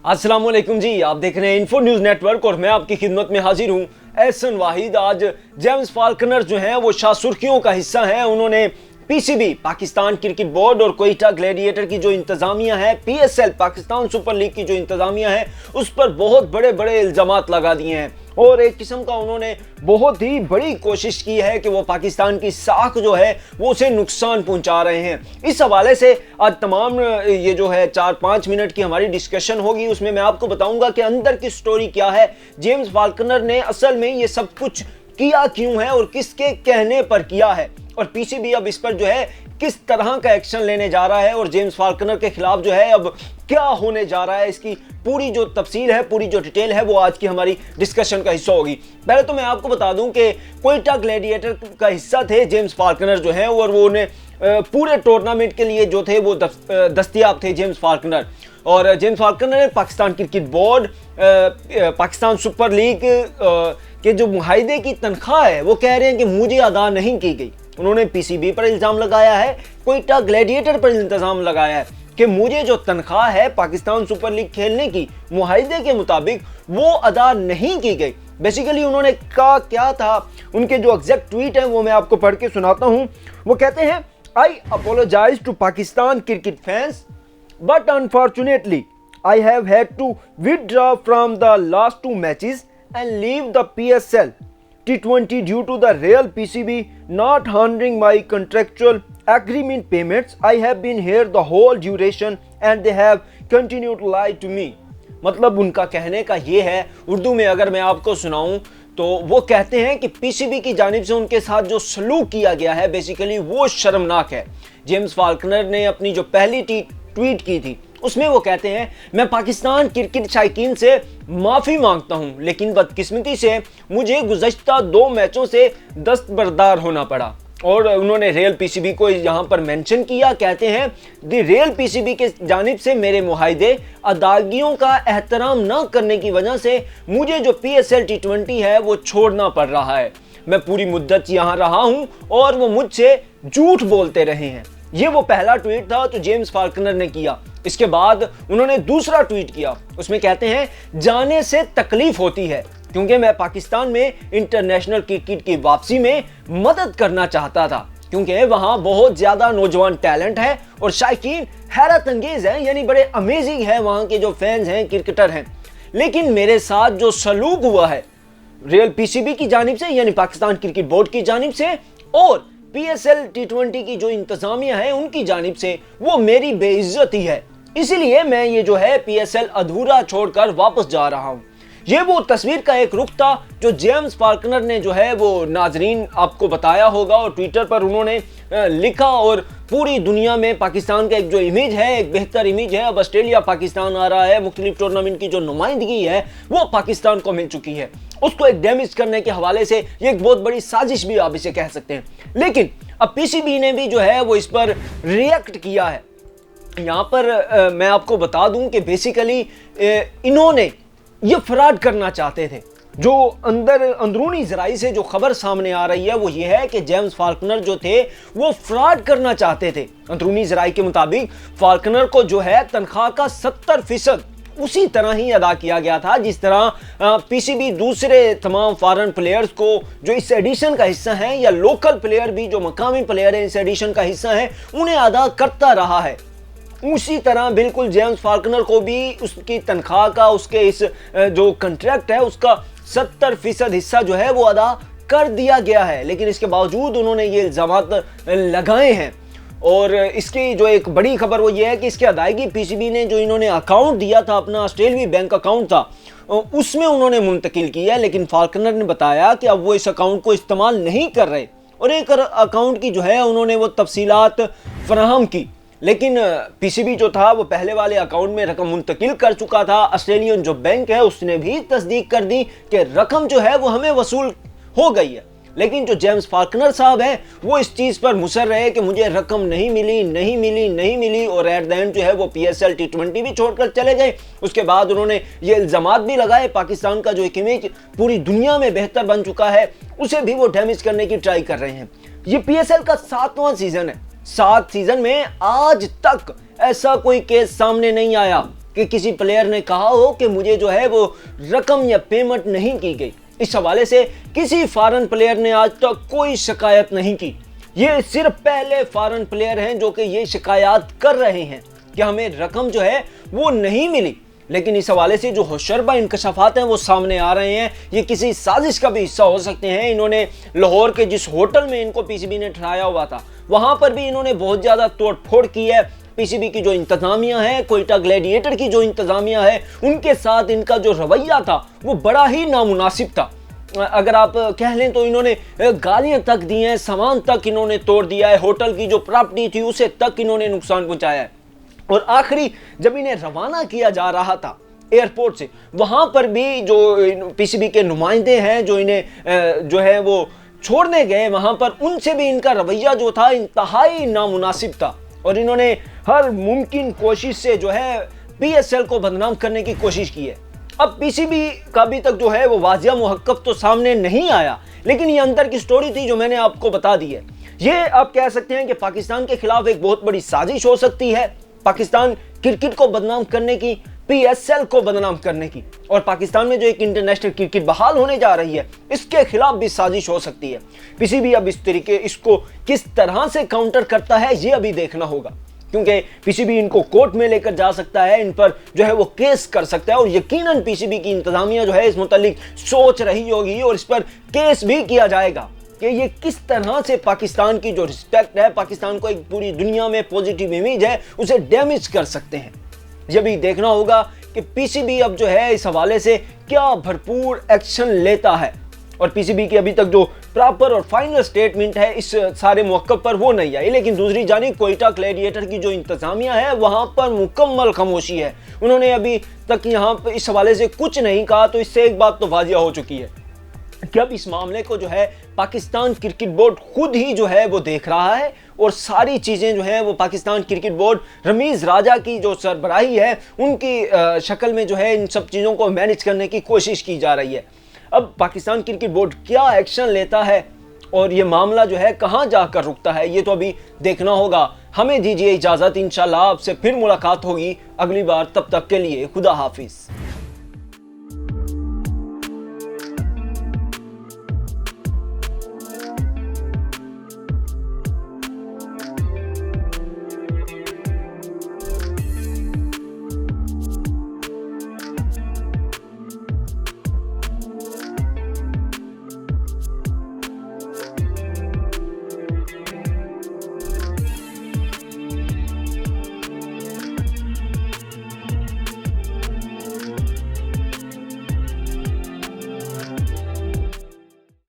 अस्सलाम वालेकुम जी, आप देख रहे हैं इन्फो न्यूज़ नेटवर्क और मैं आपकी खिदमत में हाजिर हूं एहसन वाहिद। आज जेम्स फाल्कनर जो हैं वो शाह सुर्खियों का हिस्सा हैं। उन्होंने पीसीबी पाकिस्तान क्रिकेट बोर्ड और क्वेटा ग्लैडिएटर की जो इंतजामिया है, पीएसएल पाकिस्तान सुपर लीग की जो इंतजामिया है, उस पर बहुत बड़े बड़े इल्जामात लगा दिए हैं और एक किस्म का उन्होंने बहुत ही बड़ी कोशिश की है कि वो पाकिस्तान की साख जो है वो उसे नुकसान पहुंचा रहे हैं। इस हवाले से आज तमाम ये जो है 4-5 मिनट की हमारी डिस्कशन होगी। उसमें मैं आपको बताऊंगा कि अंदर की स्टोरी क्या है, जेम्स फाल्कनर ने असल में ये सब कुछ किया क्यों है और किसके कहने पर किया है, और पीसीबी अब इस पर जो है किस तरह का एक्शन लेने जा रहा है और जेम्स फाल्कनर के खिलाफ जो है अब क्या होने जा रहा है। इसकी पूरी जो तफसील है, पूरी जो डिटेल है, वो आज की हमारी डिस्कशन का हिस्सा होगी। पहले तो मैं आपको बता दूं कि क्वेटा ग्लैडिएटर का हिस्सा थे जेम्स फाल्कनर जो है, और वो उन्हें पूरे टूर्नामेंट के लिए जो थे वो दस्तयाब थे जेम्स फाल्कनर। और जेम्स फाल्कनर ने Pakistan cricket board, Pakistan super league के जो मुआहदे की तनख्वाह है वो कह रहे हैं कि मुझे अदा नहीं की गई। उन्होंने पीसीबी पर इल्ज़ाम लगाया है, क्वेटा ग्लैडिएटर पर इल्ज़ाम लगाया है कि मुझे जो तनख्वाह है पाकिस्तान सुपर लीग खेलने की मुआहदे के मुताबिक वो अदा नहीं की गई। बेसिकली उन्होंने कहा क्या था, उनके जो एग्जैक्ट ट्वीट है वो मैं आपको पढ़ के सुनाता हूँ। वो कहते हैं, I apologize to Pakistan cricket fans but unfortunately I have had to withdraw from the last 2 matches and leave the PSL T20 due to the real PCB not honoring my contractual agreement payments. I have been here the whole duration and they have continued to lie to me. मतलब उनका कहने का ये है, उर्दू में अगर मैं आपको सुनाऊं तो वो कहते हैं कि पीसीबी की जानिब से उनके साथ जो सलूक किया गया है बेसिकली वो शर्मनाक है। जेम्स फाल्कनर ने अपनी जो पहली ट्वीट की थी उसमें वो कहते हैं, मैं पाकिस्तान क्रिकेट शायकीन से माफ़ी मांगता हूं, लेकिन बदकिस्मती से मुझे गुज़श्ता 2 मैचों से दस्तबरदार होना पड़ा। और उन्होंने रियल पीसीबी को यहाँ पर मेंशन किया, कहते हैं द रियल पीसीबी के जानिब से मेरे मुआहदे अदागियों का एहतराम न करने की वजह से मुझे जो पीएसएल T20 है वो छोड़ना पड़ रहा है। मैं पूरी मुद्दत यहाँ रहा हूँ और वो मुझसे झूठ बोलते रहे हैं। ये वो पहला ट्वीट था जो जेम्स फाल्कनर ने किया। इसके बाद उन्होंने दूसरा ट्वीट किया, उसमें कहते हैं, जाने से तकलीफ होती है क्योंकि मैं पाकिस्तान में इंटरनेशनल क्रिकेट की वापसी में मदद करना चाहता था, क्योंकि वहां बहुत ज्यादा नौजवान टैलेंट है और शायकीन हैरत अंगेज है, यानी बड़े अमेजिंग है वहां के जो फैंस हैं, क्रिकेटर हैं। लेकिन मेरे साथ जो सलूक हुआ है रियल पीसीबी की जानिब से, यानी पाकिस्तान क्रिकेट बोर्ड की जानिब से, और पीएसएल T20 की जो इंतजामिया है उनकी जानिब से, वो मेरी बेइज्जती है। इसीलिए मैं ये जो है पीएसएल अधूरा छोड़कर वापस जा रहा हूं। ये वो तस्वीर का एक रुख था जो जेम्स फाल्कनर ने जो है वो नाजरीन आपको बताया होगा और ट्विटर पर उन्होंने लिखा, और पूरी दुनिया में पाकिस्तान का एक जो इमेज है, एक बेहतर इमेज है। अब ऑस्ट्रेलिया पाकिस्तान आ रहा है, मुख्तलिफ टूर्नामेंट की जो नुमाइंदगी है वो पाकिस्तान को मिल चुकी है, उसको एक डैमेज करने के हवाले से ये एक बहुत बड़ी साजिश भी आप इसे कह सकते हैं। लेकिन अब पीसीबी ने भी जो है वो इस पर रिएक्ट किया है। यहाँ पर मैं आपको बता दूं कि बेसिकली इन्होंने ये फ्रॉड करना चाहते थे। जो अंदरूनी ज़राई से जो खबर सामने आ रही है वो ये है कि जेम्स फाल्कनर जो थे वो फ्रॉड करना चाहते थे। अंदरूनी ज़राई के मुताबिक फाल्कनर को जो है तनख्वाह का 70% उसी तरह ही अदा किया गया था जिस तरह पीसीबी दूसरे तमाम फॉरेन प्लेयर्स को जो इस एडिशन का हिस्सा हैं, या लोकल प्लेयर भी जो मकामी प्लेयर हैं इस एडिशन का हिस्सा हैं, उन्हें अदा करता रहा है। उसी तरह बिल्कुल जेम्स फाल्कनर को भी उसकी तनख्वाह का, उसके इस जो कॉन्ट्रैक्ट है उसका 70% हिस्सा जो है वो अदा कर दिया गया है। लेकिन इसके बावजूद उन्होंने ये इल्ज़ामात लगाए हैं। और इसकी जो एक बड़ी खबर वो ये है कि इसकी अदायगी पीसीबी ने जो इन्होंने अकाउंट दिया था, अपना ऑस्ट्रेलियाई बैंक अकाउंट था, उसमें उन्होंने मुंतकिल किया। लेकिन फाल्कनर ने बताया कि अब वो इस अकाउंट को इस्तेमाल नहीं कर रहे और एक अकाउंट की जो है उन्होंने वो तफसीलात फराहम की। लेकिन पीसीबी जो था वो पहले वाले अकाउंट में रकम मुंतकिल कर चुका था। ऑस्ट्रेलियन जो बैंक है उसने भी तस्दीक कर दी कि रकम जो है वो हमें वसूल हो गई है। लेकिन जो जेम्स फाल्कनर साहब हैं वो इस चीज़ पर मुसर रहे कि मुझे रकम नहीं मिली और एट द एंड जो है वो पीएसएल T20 भी छोड़कर चले गए। उसके बाद उन्होंने ये इल्ज़ामात भी लगाए, पाकिस्तान का जो एक इमेज पूरी दुनिया में बेहतर बन चुका है उसे भी वो डैमेज करने की ट्राई कर रहे हैं। ये पीएसएल का 7वां सीज़न है। 7 सीज़न में आज तक ऐसा कोई केस सामने नहीं आया کہ کسی پلیئر نے کہا ہو کہ مجھے جو ہے وہ رقم یا پیمنٹ نہیں کی گئی۔ اس حوالے سے کسی فارن پلیئر نے آج تک کوئی شکایت نہیں کی۔ یہ صرف پہلے فارن پلیئر ہیں جو کہ یہ شکایات کر رہے ہیں کہ ہمیں رقم جو ہے وہ نہیں ملی۔ لیکن اس حوالے سے جو ہوشربا انکشافات ہیں وہ سامنے آ رہے ہیں، یہ کسی سازش کا بھی حصہ ہو سکتے ہیں۔ انہوں نے لاہور کے جس ہوٹل میں ان کو پی سی بی نے ٹھہرایا ہوا تھا، وہاں پر بھی انہوں نے بہت زیادہ توڑ پھوڑ کی ہے۔ پی سی بی کی جو انتظامیہ ہے، کوئٹہ گلیڈیٹر کی جو انتظامیہ ہے، ان کے ساتھ ان کا جو رویہ تھا وہ بڑا ہی نامناسب تھا۔ اگر آپ کہہ لیں تو انہوں نے گالیاں تک دی ہیں، سامان تک انہوں نے توڑ دیا ہے، ہوٹل کی جو پراپرٹی تھی اسے تک انہوں نے نقصان پہنچایا ہے۔ اور آخری جب انہیں روانہ کیا جا رہا تھا ایئرپورٹ سے، وہاں پر بھی جو پی سی بی کے نمائندے ہیں جو انہیں جو ہے وہ چھوڑنے گئے، وہاں پر ان سے بھی ان کا رویہ جو تھا انتہائی نامناسب تھا، اور انہوں نے ہر ممکن کوشش سے جو ہے پی ایس ایل کو بدنام کرنے کی کوشش کی ہے۔ اب پی سی بی کا ابھی تک جو ہے وہ واضح محقق تو سامنے نہیں آیا، لیکن یہ اندر کی سٹوری تھی جو میں نے آپ کو بتا دی ہے۔ یہ آپ کہہ سکتے ہیں کہ پاکستان کے خلاف ایک بہت بڑی سازش ہو سکتی ہے، پاکستان کرکٹ کو بدنام کرنے کی، پی ایس ایل کو بدنام کرنے کی، اور پاکستان میں جو ایک انٹرنیشنل کرکٹ بحال ہونے جا رہی ہے اس کے خلاف بھی سازش ہو سکتی ہے۔ پی سی بی اب اس کو کس طرح سے کاؤنٹر کرتا ہے یہ ابھی دیکھنا ہوگا، کیونکہ پی سی بی ان کو کورٹ میں لے کر جا سکتا ہے، ان پر جو ہے وہ کیس کر سکتا ہے، اور یقیناً پی سی بی کی انتظامیہ جو ہے اس متعلق سوچ رہی ہوگی اور اس پر کیس بھی کیا جائے گا کہ یہ کس طرح سے پاکستان کی جو رسپیکٹ ہے، پاکستان کو ایک پوری دنیا میں پوزیٹیو امیج ہے، اسے ڈیمیج کر سکتے ہیں۔ یہ بھی دیکھنا ہوگا کہ پی سی بی اب جو ہے اس حوالے سے کیا بھرپور ایکشن لیتا ہے، اور پی سی بی کی ابھی تک جو پراپر اور فائنل سٹیٹمنٹ ہے اس سارے موقف پر وہ نہیں آئی، لیکن دوسری جانب کوئٹہ گلیڈیٹر کی جو انتظامیہ ہے وہاں پر مکمل خاموشی ہے۔ انہوں نے ابھی تک یہاں پر اس حوالے سے کچھ نہیں کہا، تو اس سے ایک بات تو واضح ہو چکی ہے کہ اب اس معاملے کو جو ہے پاکستان کرکٹ بورڈ خود ہی جو ہے وہ دیکھ رہا ہے، اور ساری چیزیں جو ہیں وہ پاکستان کرکٹ بورڈ رمیز راجہ کی جو سربراہی ہے ان کی شکل میں جو ہے ان سب چیزوں کو مینیج کرنے کی کوشش کی جا رہی ہے۔ اب پاکستان کرکٹ بورڈ کیا ایکشن لیتا ہے اور یہ معاملہ جو ہے کہاں جا کر رکتا ہے یہ تو ابھی دیکھنا ہوگا۔ ہمیں دیجیے اجازت، انشاءاللہ آپ سے پھر ملاقات ہوگی اگلی بار، تب تک کے لیے خدا حافظ۔